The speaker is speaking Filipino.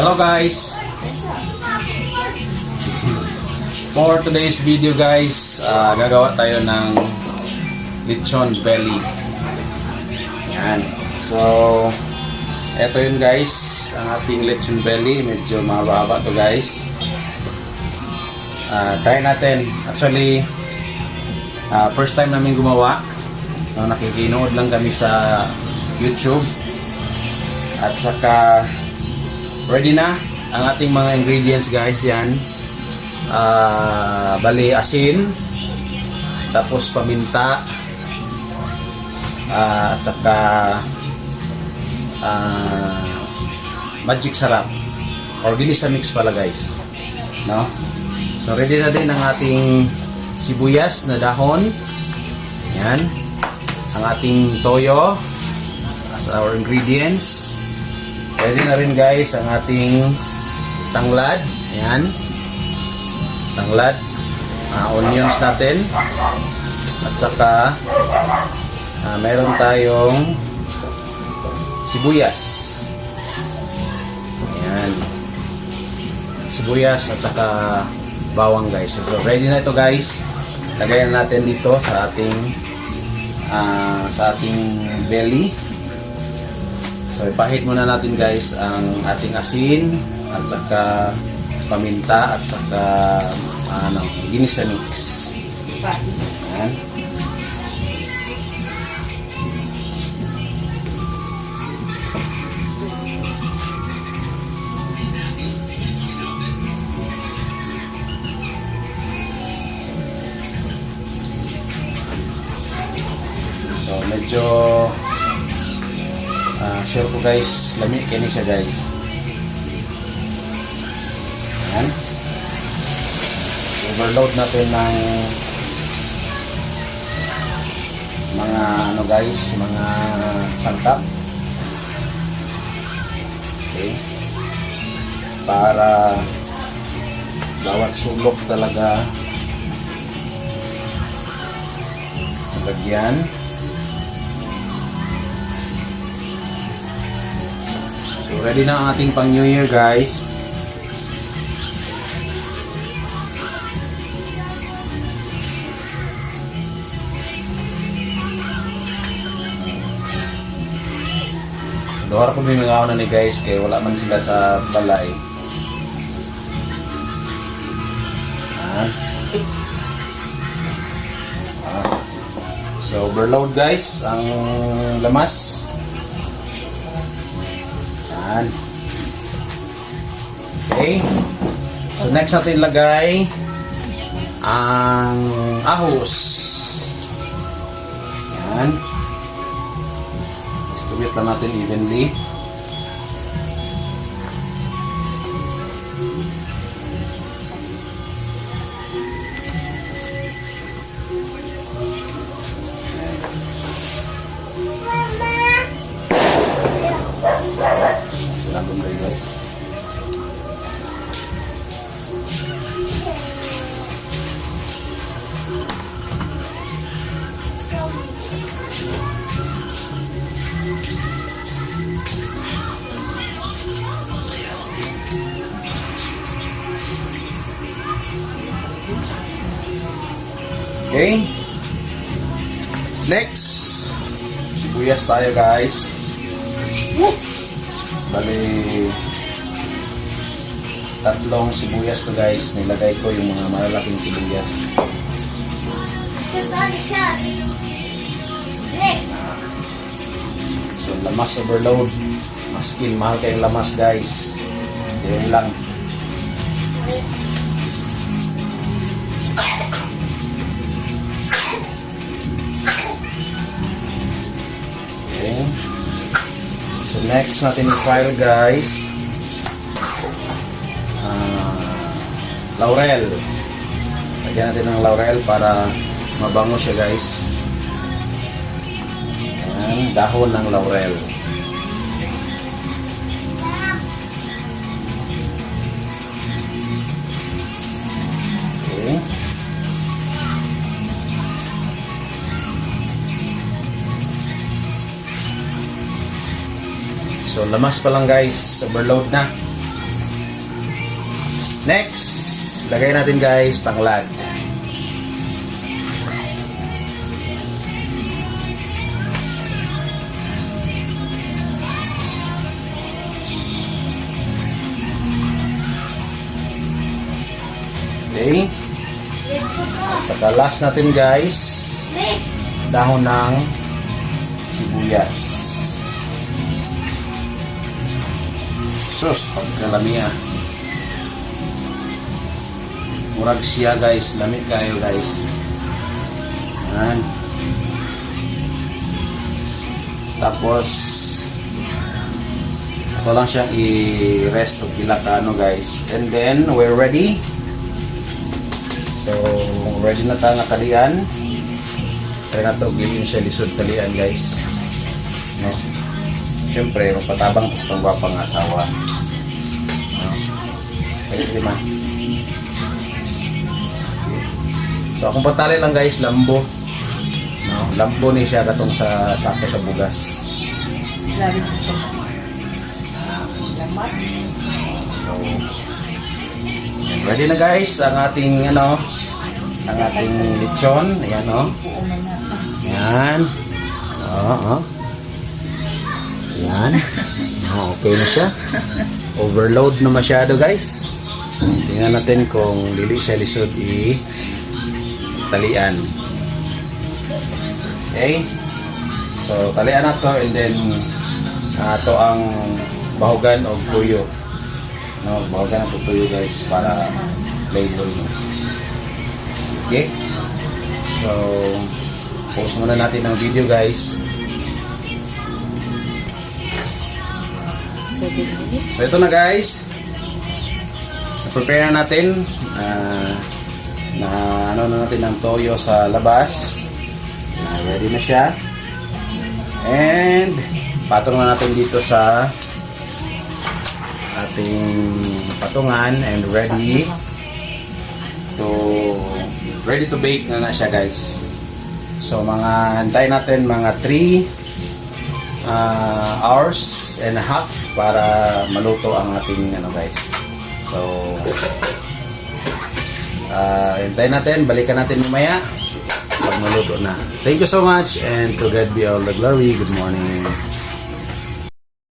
Hello guys! For today's video guys, gagawa tayo ng lechon belly. Yan. So, eto yun guys, ang ating lechon belly. Medyo mahaba to guys. Try natin. Actually, first time namin gumawa. Nakikinood lang kami sa YouTube. At saka, ready na ang ating mga ingredients guys. Yan. Bali asin, tapos paminta, at saka magic sarap or ginis mix pala guys, no? So ready na din ang ating sibuyas na dahon. Yan ang ating toyo as our ingredients. Ready na rin guys ang ating tanglad. Yan, tanglad, onions natin, at saka meron tayong sibuyas. Ayan, sibuyas at saka bawang guys. So ready na ito guys. Lagayan natin dito sa ating belly. So ipahit muna natin guys ang ating asin at saka paminta at saka ginis mix. Ayan. So medyo sure ko guys, lami kini siya guys. Ayan. Overload natin ng mga guys, mga sangkap. Okay. Para bawat sulok talaga lagyan. So ready na ang ating pang New Year guys. Dohar ko bimingaw na ni guys kaya wala man sila sa balay. So overload guys ang lamas. Yan. Okay. So next natin lagay ang ahos. Yan. Distribute lang natin evenly. Okay. Next, sibuyas tayo guys. Bali, tatlong sibuyas to guys. Nilagay ko yung mga malalaking sibuyas. So, lamas overload. Maskin, mahal kayong lamas guys. Yan lang. Okay. So next natin i-file guys, laurel. Lagyan natin ng laurel para mabango siya guys. Ayan, dahon ng laurel. Okay. So lamas pa lang guys, overload na. Next, lagay natin guys tanglad. Okay. At saka last natin guys, dahon ng sibuyas. Sus, pagkalamiya. Murag siya guys, lamig kayo guys. Yan. Tapos ito lang siyang i-rest of ano guys. And then we're ready. So ready na tayo talian. Try na ito, gilin siya lisod talian guys. No? Siyempre, patabang itong gwapang asawa. No? Kaya lima. So akong patali lang guys, lambo. No? Lambo ni siya katong sa sako sa bugas. So, ready na guys ang ating ang ating lechon. Ayan o. Ayan. Ayan. Okay na siya. Overload na masyado guys. Tingnan natin kung dili siya lisod talian. Okay. So talian na to and then ito ang bahugan o tuyo. No, bahugan ang tuyo guys para flavor mo. Okay. So pause muna natin ang video guys. So ito na guys. Prepare na natin na natin ang toyo sa labas. Ready na siya. And patong na natin dito sa ating patungan and ready to bake na siya guys. So hantay natin mga 3 hours and a half para maluto ang ating guys. So hintayin natin, balikan natin mamaya pag maluto na. Thank you so much and to God be all the glory. Good morning.